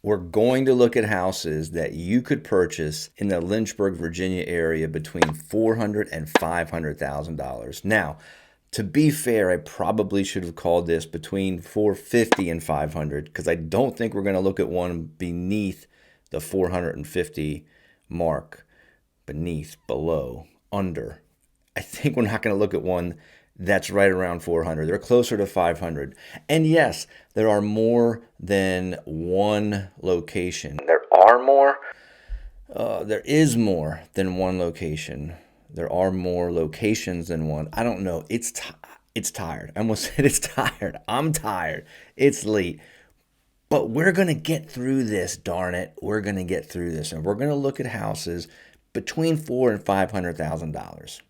We're going to look at houses that you could purchase in the Lynchburg, Virginia area between $400,000 and $500,000. Now, to be fair, I probably should have called this between 450 and 500 because I don't think we're going to look at one beneath the 450 mark, below, under. I think we're not going to look at one that's right around 400. They're closer to 500. And yes, there are more than one location. There is more than one location. There are more locations than one. I don't know. It's tired. I almost said it's tired. I'm tired. It's late. But we're going to get through this, darn it. We're going to get through this. And we're going to look at houses between $400,000 and $500,000.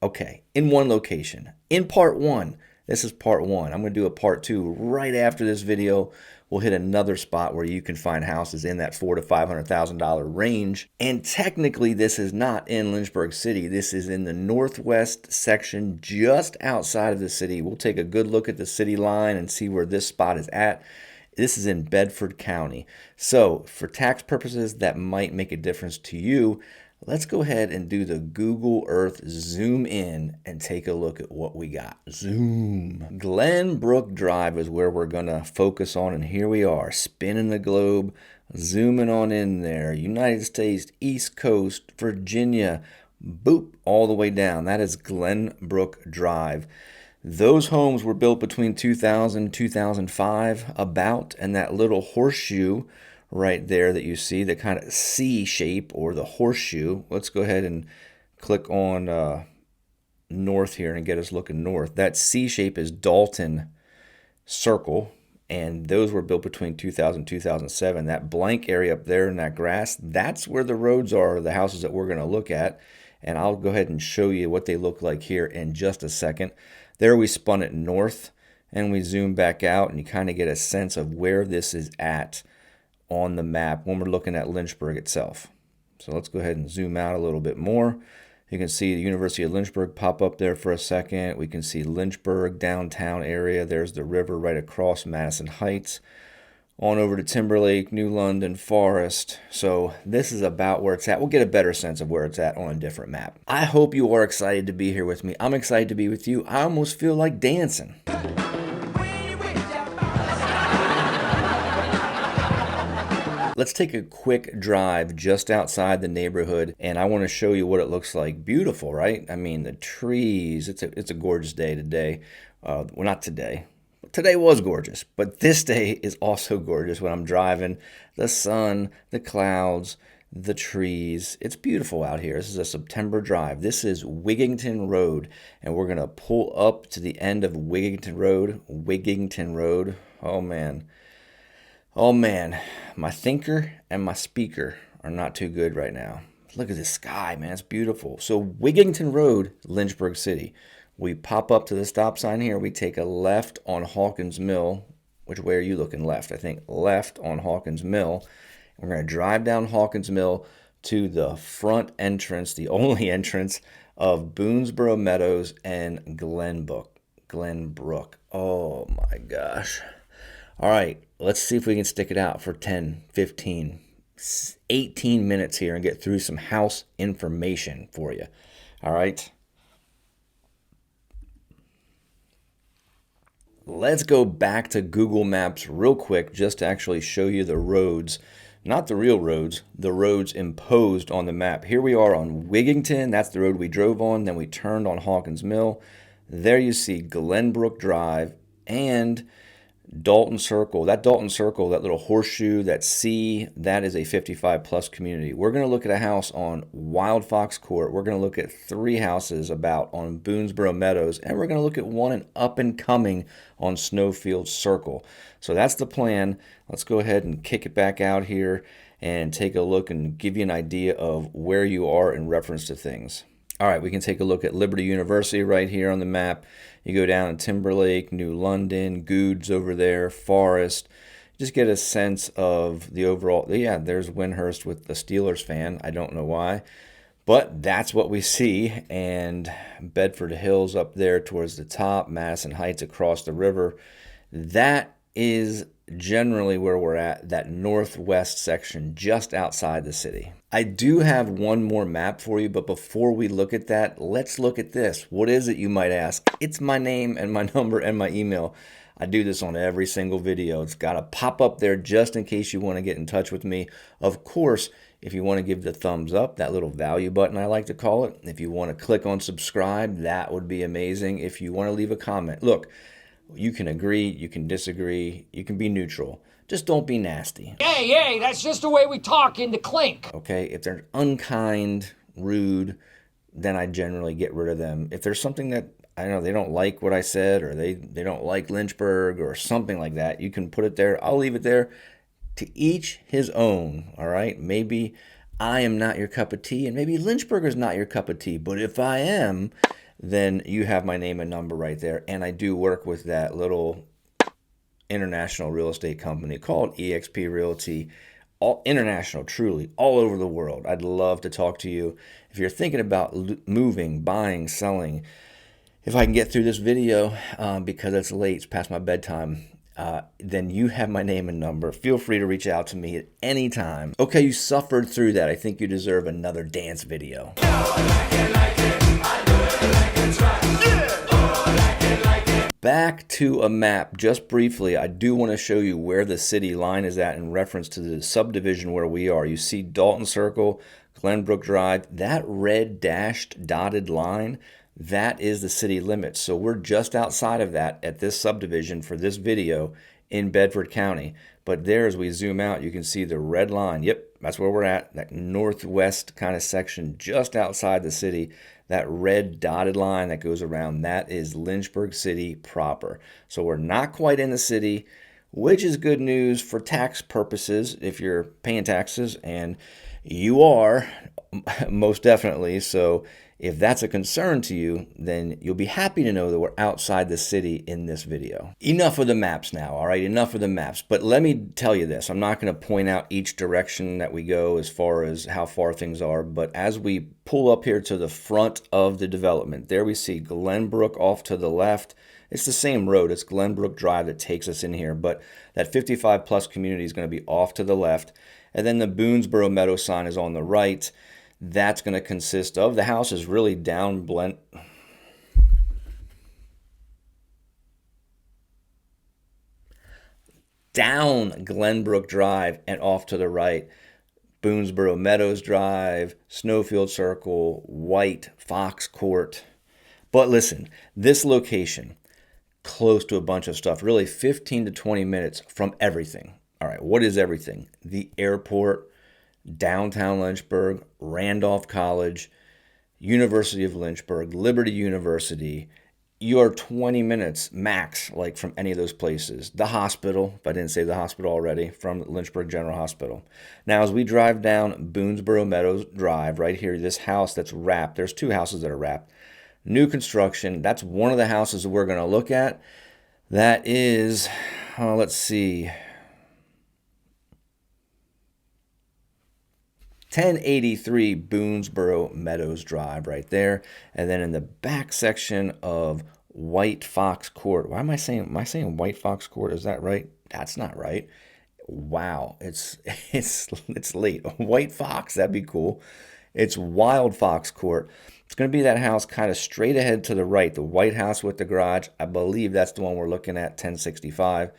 Okay, in one location. In part one. This is part one. I'm going to do a part two right after this video. We'll hit another spot where you can find houses in that $400,000 to $500,000 range. And technically, this is not in Lynchburg City. This is in the northwest section just outside of the city. We'll take a good look at the city line and see where this spot is at. This is in Bedford County. So for tax purposes, that might make a difference to you. Let's go ahead and do the Google Earth zoom in and take a look at what we got. Zoom. Glenbrook Drive is where we're going to focus on, and here we are, spinning the globe, zooming on in there. United States, East Coast, Virginia, boop, all the way down. That is Glenbrook Drive. Those homes were built between 2000 and 2005, about, and that little horseshoe right there that you see, the kind of C shape or the horseshoe. Let's go ahead and click on north here and get us looking north. That C shape is Dalton Circle, and those were built between 2000 and 2007. That blank area up there in that grass, that's where the roads are, the houses that we're going to look at. And I'll go ahead and show you what they look like here in just a second. There we spun it north and we zoom back out, and you kind of get a sense of where this is at on the map when we're looking at Lynchburg itself. So let's go ahead and zoom out a little bit more. You can see the University of Lynchburg pop up there for a second. We can see Lynchburg downtown area. There's the river right across Madison Heights. On over to Timberlake, New London, Forest. So this is about where it's at. We'll get a better sense of where it's at on a different map. I hope you are excited to be here with me. I'm excited to be with you. I almost feel like dancing. Let's take a quick drive just outside the neighborhood, and I want to show you what it looks like. Beautiful, right? I mean, the trees. It's a gorgeous day today. Well, not today. Today was gorgeous, but this day is also gorgeous when I'm driving. The sun, the clouds, the trees. It's beautiful out here. This is a September drive. This is Wigington Road, and we're going to pull up to the end of Wigington Road. Wigington Road. Oh, man. Oh man, my thinker and my speaker are not too good right now. Look at the sky, man. It's beautiful. So Wigington Road, Lynchburg City. We pop up to the stop sign here. We take a left on Hawkins Mill. Which way are you looking left? I think left on Hawkins Mill. We're going to drive down Hawkins Mill to the front entrance, the only entrance of Boonesboro Meadows and Glenbrook. Oh my gosh. All right, let's see if we can stick it out for 10, 15, 18 minutes here and get through some house information for you. All right. Let's go back to Google Maps real quick just to actually show you the roads. Not the real roads, the roads imposed on the map. Here we are on Wigington. That's the road we drove on. Then we turned on Hawkins Mill. There you see Glenbrook Drive and Dalton Circle. That Dalton Circle, that little horseshoe, that C, that is a 55 plus community. We're going to look at a house on Wild Fox Court. We're going to look at 3 houses about on Boonesboro Meadows, and we're going to look at one in up and coming on Snowfield Circle. So that's the plan. Let's go ahead and kick it back out here and take a look and give you an idea of where you are in reference to things. All right, we can take a look at Liberty University right here on the map. You go down to Timberlake, New London, Goods over there, Forest. Just get a sense of the overall. Yeah, there's Windhurst with the Steelers fan. I don't know why, but that's what we see. And Bedford Hills up there towards the top, Madison Heights across the river. That is generally where we're at, that northwest section just outside the city. I do have one more map for you, but before we look at that, let's look at this. What is it, you might ask? It's my name and my number and my email. I do this on every single video. It's got to pop up there just in case you want to get in touch with me. Of course, if you want to give the thumbs up, that little value button I like to call it. If you want to click on subscribe, that would be amazing. If you want to leave a comment, look, you can agree, you can disagree, you can be neutral. Just don't be nasty. Hey, that's just the way we talk in the clink. Okay, if they're unkind, rude, then I generally get rid of them. If there's something that, I don't know, they don't like what I said, or they don't like Lynchburg or something like that, you can put it there. I'll leave it there. To each his own, all right? Maybe I am not your cup of tea, and maybe Lynchburg is not your cup of tea, but if I am, then you have my name and number right there. And I do work with that little international real estate company called eXp Realty, all international, truly, all over the world. I'd love to talk to you. If you're thinking about moving, buying, selling, if I can get through this video because it's late, it's past my bedtime, then you have my name and number. Feel free to reach out to me at any time. Okay, you suffered through that. I think you deserve another dance video. Back to a map, just briefly, I do want to show you where the city line is at in reference to the subdivision where we are. You see Dalton Circle, Glenbrook Drive, that red dashed dotted line, that is the city limits. So we're just outside of that at this subdivision for this video in Bedford County. But there, as we zoom out, you can see the red line. Yep, that's where we're at, that northwest kind of section just outside the city. That red dotted line that goes around, that is Lynchburg City proper. So we're not quite in the city, which is good news for tax purposes if you're paying taxes, and you are, most definitely. So if that's a concern to you, then you'll be happy to know that we're outside the city in this video. Enough of the maps now, all right? Enough of the maps. But let me tell you this. I'm not going to point out each direction that we go as far as how far things are. But as we pull up here to the front of the development, there we see Glenbrook off to the left. It's the same road. It's Glenbrook Drive that takes us in here. But that 55 plus community is going to be off to the left. And then the Boonesboro Meadow sign is on the right. That's going to consist of the house is really down Glenbrook Drive and off to the right. Boonesboro Meadows Drive, Snowfield Circle, White, Fox Court. But listen, this location, close to a bunch of stuff, really 15 to 20 minutes from everything. All right, what is everything? The airport, downtown Lynchburg, Randolph College, University of Lynchburg, Liberty University. You're 20 minutes max, like from any of those places. The hospital, if I didn't say the hospital already, from Lynchburg General Hospital. Now, as we drive down Boonesboro Meadows Drive, right here, this house that's wrapped, there's two houses that are wrapped. New construction, that's one of the houses that we're going to look at. That is, let's see, 1083 Boonesboro Meadows Drive right there. And then in the back section of White Fox Court. Why am I saying White Fox Court? Is that right? That's not right. Wow, it's late. White Fox, that'd be cool. It's Wild Fox Court. It's going to be that house kind of straight ahead to the right, the white house with the garage. I believe that's the one we're looking at, 1065.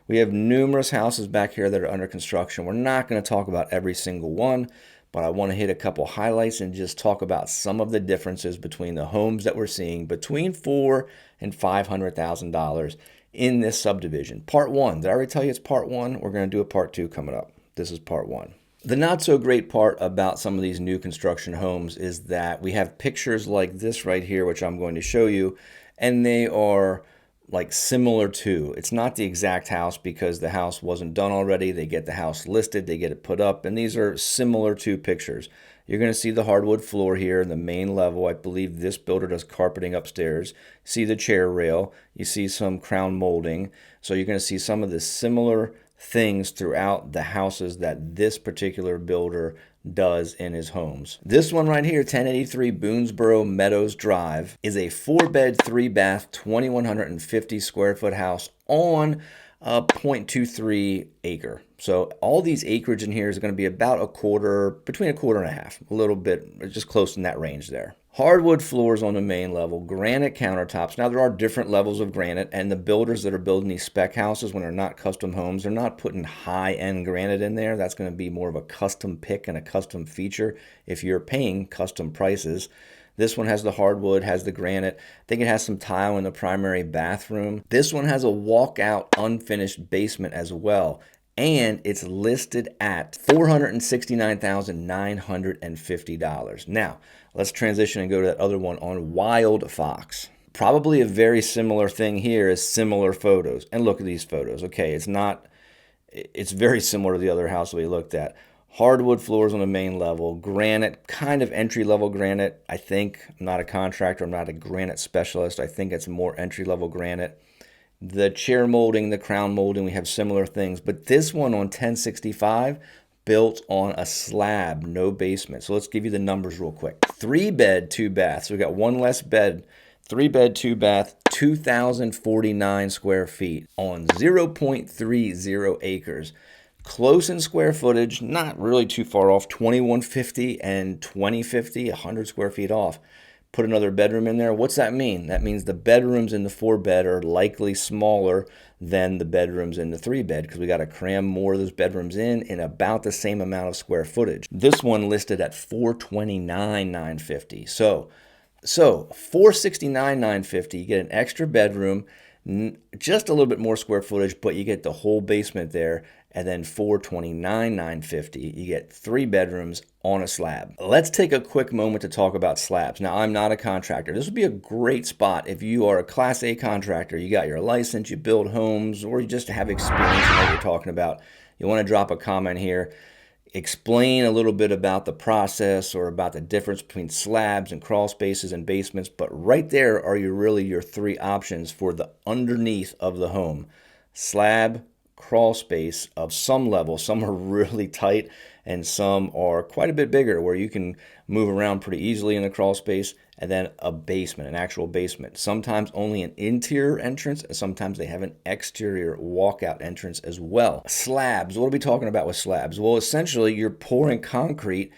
We have numerous houses back here that are under construction. We're not going to talk about every single one, but I want to hit a couple highlights and just talk about some of the differences between the homes that we're seeing between $400,000 and $500,000 in this subdivision. Part one. Did I already tell you it's part one? We're going to do a part two coming up. This is part one. The not so great part about some of these new construction homes is that we have pictures like this right here, which I'm going to show you, and they are like similar to. It's not the exact house because the house wasn't done already. They get the house listed, they get it put up, and these are similar to pictures. You're going to see the hardwood floor here in the main level. I believe this builder does carpeting upstairs. See the chair rail. You see some crown molding. So you're going to see some of the similar things throughout the houses that this particular builder does in his homes. This one right here, 1083 Boonesboro Meadows Drive, is a 4-bed, 3-bath, 2,150 square foot house on a 0.23 acre. So all these acreage in here is going to be about a quarter, between a quarter and a half, a little bit, just close in that range there. Hardwood floors on the main level, granite countertops. Now there are different levels of granite, and the builders that are building these spec houses, when they're not custom homes, they're not putting high-end granite in there. That's going to be more of a custom pick and a custom feature if you're paying custom prices. This one has the hardwood, has the granite. I think it has some tile in the primary bathroom. This one has a walkout unfinished basement as well. And it's listed at $469,950. Now, let's transition and go to that other one on Wild Fox. Probably a very similar thing here is similar photos. And look at these photos. Okay, it's very similar to the other house we looked at. Hardwood floors on the main level, granite, kind of entry-level granite, I think. I'm not a contractor, I'm not a granite specialist. I think it's more entry-level granite. The chair molding, the crown molding, we have similar things. But this one on 1065, built on a slab, no basement. So let's give you the numbers real quick. 3-bed, 2 baths. So we got one less bed, 3-bed, 2 bath, 2,049 square feet on 0.30 acres. Close in square footage, not really too far off, 2150 and 2050, 100 square feet off. Put another bedroom in there. What's that mean? That means the bedrooms in the 4-bed are likely smaller than the bedrooms in the 3-bed because we got to cram more of those bedrooms in about the same amount of square footage. This one listed at $429,950. So $469,950. You get an extra bedroom, just a little bit more square footage, but you get the whole basement there. And then $429,950. You get 3 bedrooms on a slab. Let's take a quick moment to talk about slabs. Now, I'm not a contractor. This would be a great spot if you are a Class A contractor. You got your license, you build homes, or you just have experience in what you're talking about. You want to drop a comment here. Explain a little bit about the process or about the difference between slabs and crawl spaces and basements. But right there are your 3 options for the underneath of the home. Slab, crawl space of some level. Some are really tight and some are quite a bit bigger where you can move around pretty easily in the crawl space, and then a basement, an actual basement. Sometimes only an interior entrance, and sometimes they have an exterior walkout entrance as well. Slabs, what are we talking about with slabs? Well, essentially you're pouring concrete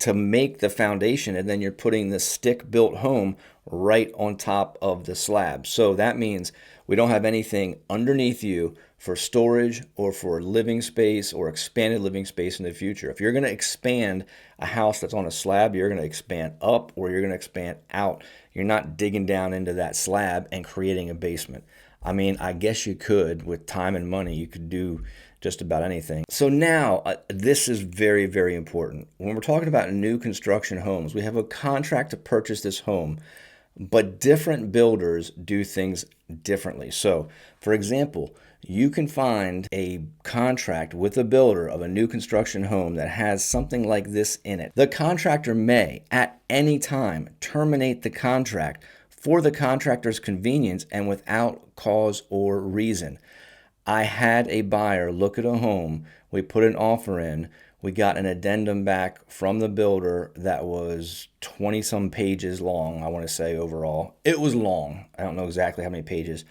to make the foundation, and then you're putting the stick-built home right on top of the slab. So that means we don't have anything underneath you for storage or for living space or expanded living space in the future. If you're going to expand a house that's on a slab, you're going to expand up or you're going to expand out. You're not digging down into that slab and creating a basement. I mean, I guess you could, with time and money, you could do just about anything. So now, this is very, very important. When we're talking about new construction homes, we have a contract to purchase this home, but different builders do things differently. So, for example, you can find a contract with a builder of a new construction home that has something like this in it. The contractor may, at any time, terminate the contract for the contractor's convenience and without cause or reason. I had a buyer look at a home. We put an offer in. We got an addendum back from the builder that was 20-some pages long, I want to say overall. It was long. I don't know exactly how many pages,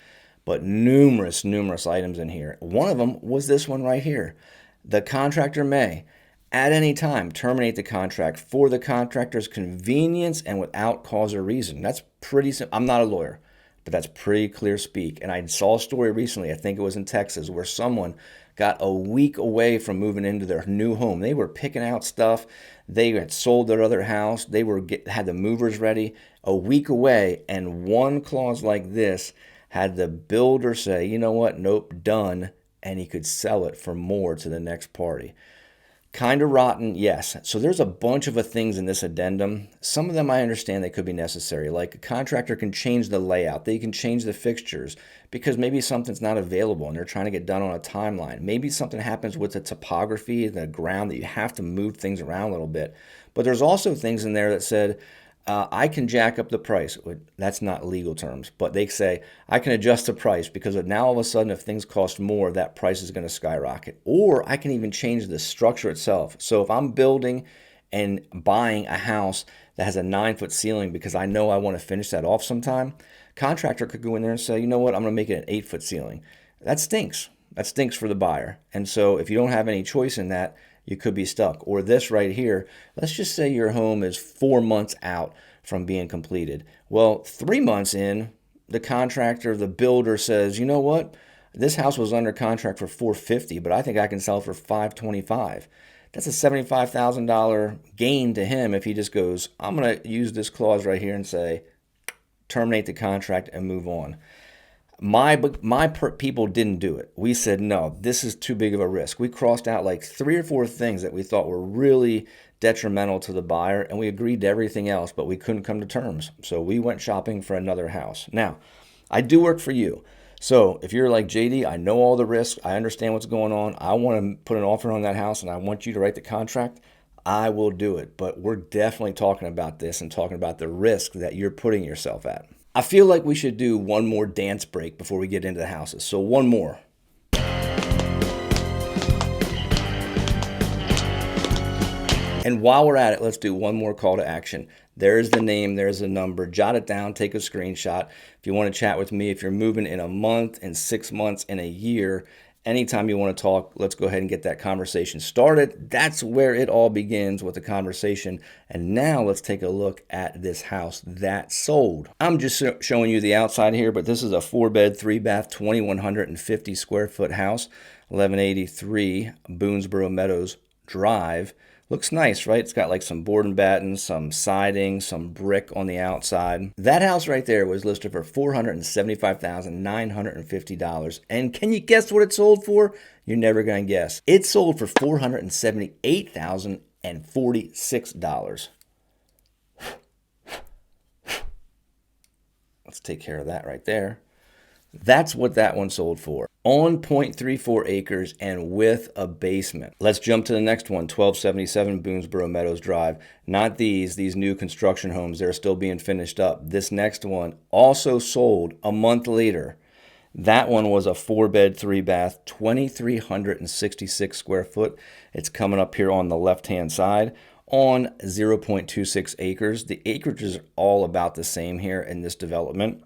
but numerous items in here. One of them was this one right here. The contractor may, at any time, terminate the contract for the contractor's convenience and without cause or reason. That's pretty simple. I'm not a lawyer, but that's pretty clear speak. And I saw a story recently, I think it was in Texas, where someone got a week away from moving into their new home. They were picking out stuff. They had sold their other house. They had the movers ready. A week away, and one clause like this had the builder say, you know what, nope, done, and he could sell it for more to the next party. Kind of rotten, yes. So there's a bunch of things in this addendum. Some of them I understand they could be necessary. Like a contractor can change the layout. They can change the fixtures because maybe something's not available and they're trying to get done on a timeline. Maybe something happens with the topography, the ground, that you have to move things around a little bit. But there's also things in there that said, I can jack up the price. That's not legal terms, but they say I can adjust the price because now all of a sudden if things cost more, that price is going to skyrocket. Or I can even change the structure itself. So if I'm building and buying a house that has a 9-foot ceiling because I know I want to finish that off sometime, contractor could go in there and say, you know what, I'm going to make it an 8-foot ceiling. That stinks. That stinks for the buyer. And so if you don't have any choice in that, you could be stuck. Or this right here, let's just say your home is 4 months out from being completed. Well, 3 months in, the contractor, the builder says, you know what? This house was under contract for $450, but I think I can sell it for $525. That's a $75,000 gain to him if he just goes, I'm going to use this clause right here and say, terminate the contract and move on. People didn't do it. We said, no, this is too big of a risk. We crossed out like 3 or 4 things that we thought were really detrimental to the buyer, and we agreed to everything else, but we couldn't come to terms. So we went shopping for another house. Now, I do work for you. So if you're like, JD, I know all the risks. I understand what's going on. I want to put an offer on that house and I want you to write the contract. I will do it. But we're definitely talking about this and talking about the risk that you're putting yourself at. I feel like we should do one more dance break before we get into the houses. So one more. And while we're at it, let's do one more call to action. There's the name, there's the number. Jot it down, take a screenshot. If you want to chat with me, if you're moving in a month, in 6 months, in a year, anytime you want to talk, let's go ahead and get that conversation started. That's where it all begins, with the conversation. And now let's take a look at this house that sold. I'm just showing you the outside here, but this is a 4-bed, 3-bath, 2,150 square foot house, 1183 Boonesboro Meadows Drive. Looks nice, right? It's got like some board and batten, some siding, some brick on the outside. That house right there was listed for $475,950. And can you guess what it sold for? You're never going to guess. It sold for $478,046. Let's take care of that right there. That's what that one sold for. On 0.34 acres and with a basement. Let's jump to the next one, 1277 Boonesboro Meadows Drive. Not these new construction homes. They're still being finished up. This next one also sold a month later. That one was a 4-bed, 3-bath, 2,366 square foot. It's coming up here on the left-hand side on 0.26 acres. The acreage is all about the same here in this development.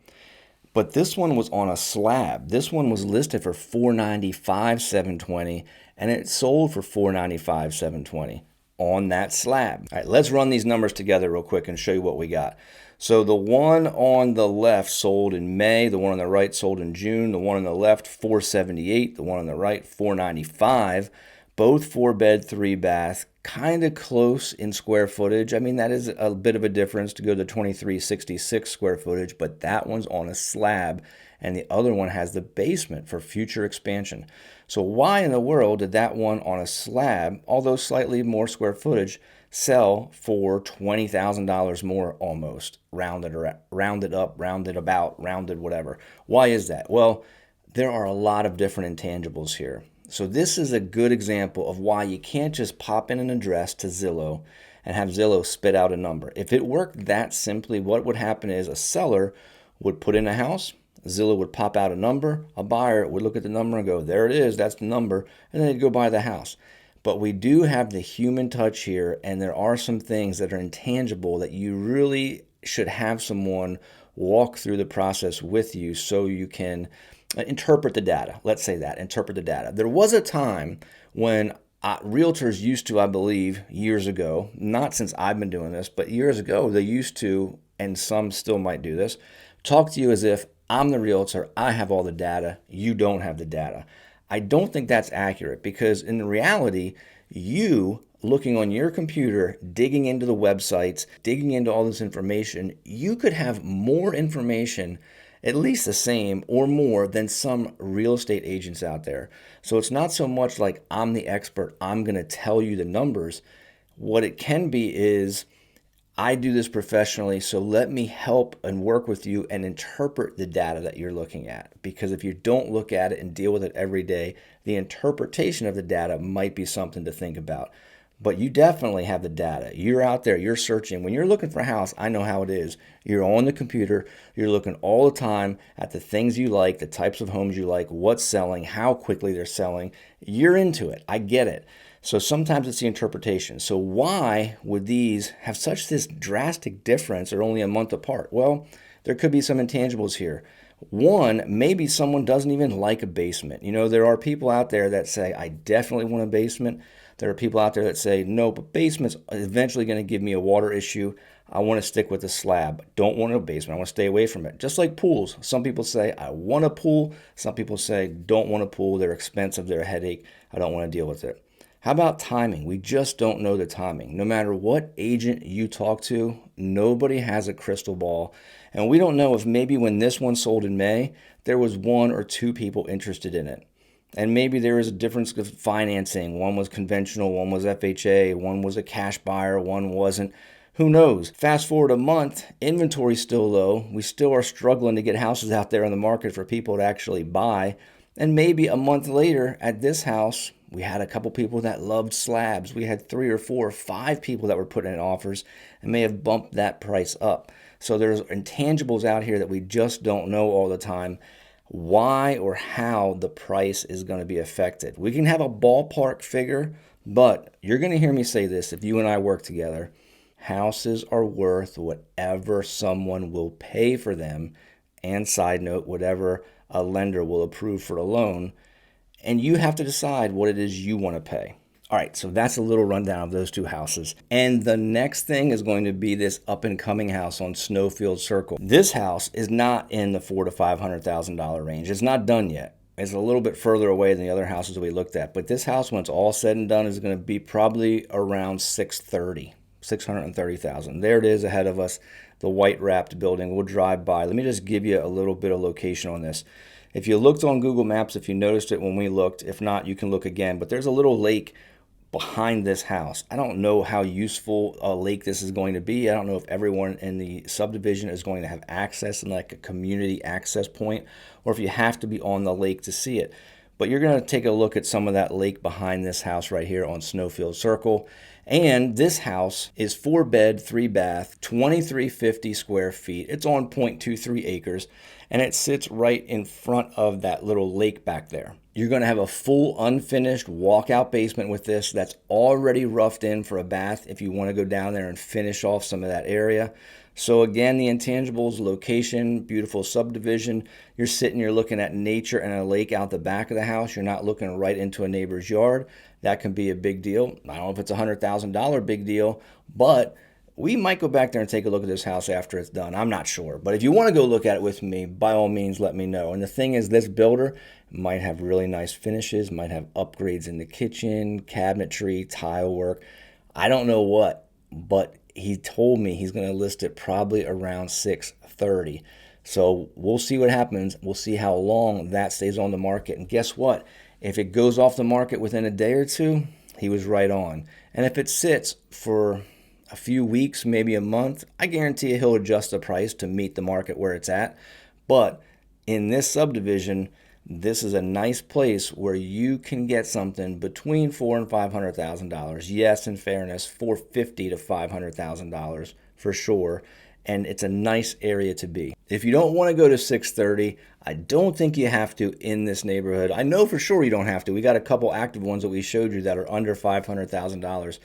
But this one was on a slab. This one was listed for $495,720, and it sold for $495,720 on that slab. All right, let's run these numbers together real quick and show you what we got. So the one on the left sold in May, the one on the right sold in June, the one on the left $478, the one on the right $495. Both 4-bed, 3-bath, kind of close in square footage. I mean, that is a bit of a difference to go to 2,366 square footage, but that one's on a slab, and the other one has the basement for future expansion. So why in the world did that one on a slab, although slightly more square footage, sell for $20,000 more almost, rounded up, rounded about, rounded whatever? Why is that? Well, there are a lot of different intangibles here. So this is a good example of why you can't just pop in an address to Zillow and have Zillow spit out a number. If it worked that simply, what would happen is a seller would put in a house, Zillow would pop out a number, a buyer would look at the number and go, there it is, that's the number, and then they'd go buy the house. But we do have the human touch here, and there are some things that are intangible that you really should have someone walk through the process with you so you can interpret the data. Let's say that, interpret the data. There was a time when realtors used to, I believe, years ago, not since I've been doing this, but years ago, they used to, and some still might do this, talk to you as if I'm the realtor, I have all the data, you don't have the data. I don't think that's accurate, because in reality, you looking on your computer, digging into the websites, digging into all this information, you could have more information, at least the same or more, than some real estate agents out there. So it's not so much like I'm the expert, I'm going to tell you the numbers. What it can be is, I do this professionally, so let me help and work with you and interpret the data that you're looking at. Because if you don't look at it and deal with it every day, the interpretation of the data might be something to think about. But you definitely have the data. You're out there, you're searching. When you're looking for a house, I know how it is. You're on the computer, you're looking all the time at the things you like, the types of homes you like, what's selling, how quickly they're selling. You're into it. I get it. So sometimes it's the interpretation. So why would these have such this drastic difference or only a month apart? Well, there could be some intangibles here. One, maybe someone doesn't even like a basement. You know, there are people out there that say, I definitely want a basement. There are people out there that say, no, but basement's eventually going to give me a water issue. I want to stick with the slab. Don't want a basement. I want to stay away from it. Just like pools. Some people say, I want a pool. Some people say, don't want a pool. They're expensive. They're a headache. I don't want to deal with it. How about timing? We just don't know the timing. No matter what agent you talk to, nobody has a crystal ball. And we don't know if maybe when this one sold in May, there was one or two people interested in it. And maybe there is a difference of financing. One was conventional, one was FHA, one was a cash buyer, one wasn't. Who knows? Fast forward a month, inventory's still low. We still are struggling to get houses out there on the market for people to actually buy. And maybe a month later at this house, we had a couple people that loved slabs. We had 3 or 4 or 5 people that were putting in offers and may have bumped that price up. So there's intangibles out here that we just don't know all the time why or how the price is going to be affected. We can have a ballpark figure, but you're going to hear me say this if you and I work together. Houses are worth whatever someone will pay for them, and side note, whatever a lender will approve for a loan, and you have to decide what it is you want to pay. All right, so that's a little rundown of those two houses. And the next thing is going to be this up-and-coming house on Snowfield Circle. This house is not in the $400,000 to $500,000 range. It's not done yet. It's a little bit further away than the other houses that we looked at. But this house, when it's all said and done, is going to be probably around $630,000. There it is ahead of us, the white wrapped building. We'll drive by. Let me just give you a little bit of location on this. If you looked on Google Maps, if you noticed it when we looked, if not, you can look again. But there's a little lake behind this house. I don't know how useful a lake this is going to be. I don't know if everyone in the subdivision is going to have access in like a community access point, or if you have to be on the lake to see it. But you're going to take a look at some of that lake behind this house right here on Snowfield Circle. And this house is 4-bed, 3-bath, 2,350 square feet. It's on 0.23 acres, and it sits right in front of that little lake back there. You're going to have a full unfinished walkout basement with this that's already roughed in for a bath if you want to go down there and finish off some of that area. So again, the intangibles, location, beautiful subdivision. You're looking at nature and a lake out the back of the house. You're not looking right into a neighbor's yard. That can be a big deal. I don't know if it's a $100,000 big deal, but we might go back there and take a look at this house after it's done. I'm not sure. But if you want to go look at it with me, by all means, let me know. And the thing is, this builder might have really nice finishes, might have upgrades in the kitchen, cabinetry, tile work. I don't know what, but he told me he's going to list it probably around $630,000. So we'll see what happens. We'll see how long that stays on the market. And guess what? If it goes off the market within a day or two, he was right on. And if it sits for a few weeks, maybe a month, I guarantee you he'll adjust the price to meet the market where it's at. But in this subdivision, this is a nice place where you can get something between $400,000 and $500,000. Yes, in fairness, $450,000 to $500,000 for sure. And it's a nice area to be. If you don't want to go to $630,000, I don't think you have to in this neighborhood. I know for sure you don't have to. We got a couple active ones that we showed you that are under $500,000.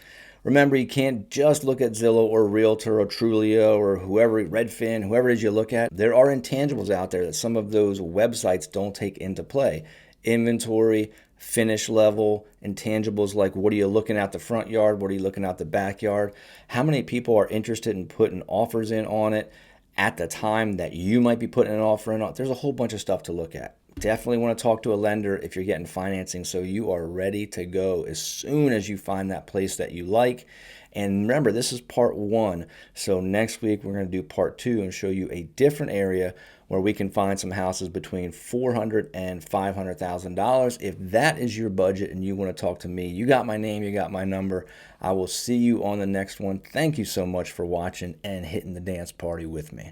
Remember, you can't just look at Zillow or Realtor or Trulia or whoever, Redfin, whoever it is you look at. There are intangibles out there that some of those websites don't take into play. Inventory, finish level, intangibles like what are you looking at the front yard, what are you looking at the backyard, how many people are interested in putting offers in on it at the time that you might be putting an offer in. There's a whole bunch of stuff to look at. Definitely want to talk to a lender if you're getting financing so you are ready to go as soon as you find that place that you like. And remember, this is part 1. So next week we're going to do part 2 and show you a different area where we can find some houses between $400,000 and $500,000. If that is your budget and you want to talk to me, you got my name, you got my number. I will see you on the next one. Thank you so much for watching and hitting the dance party with me.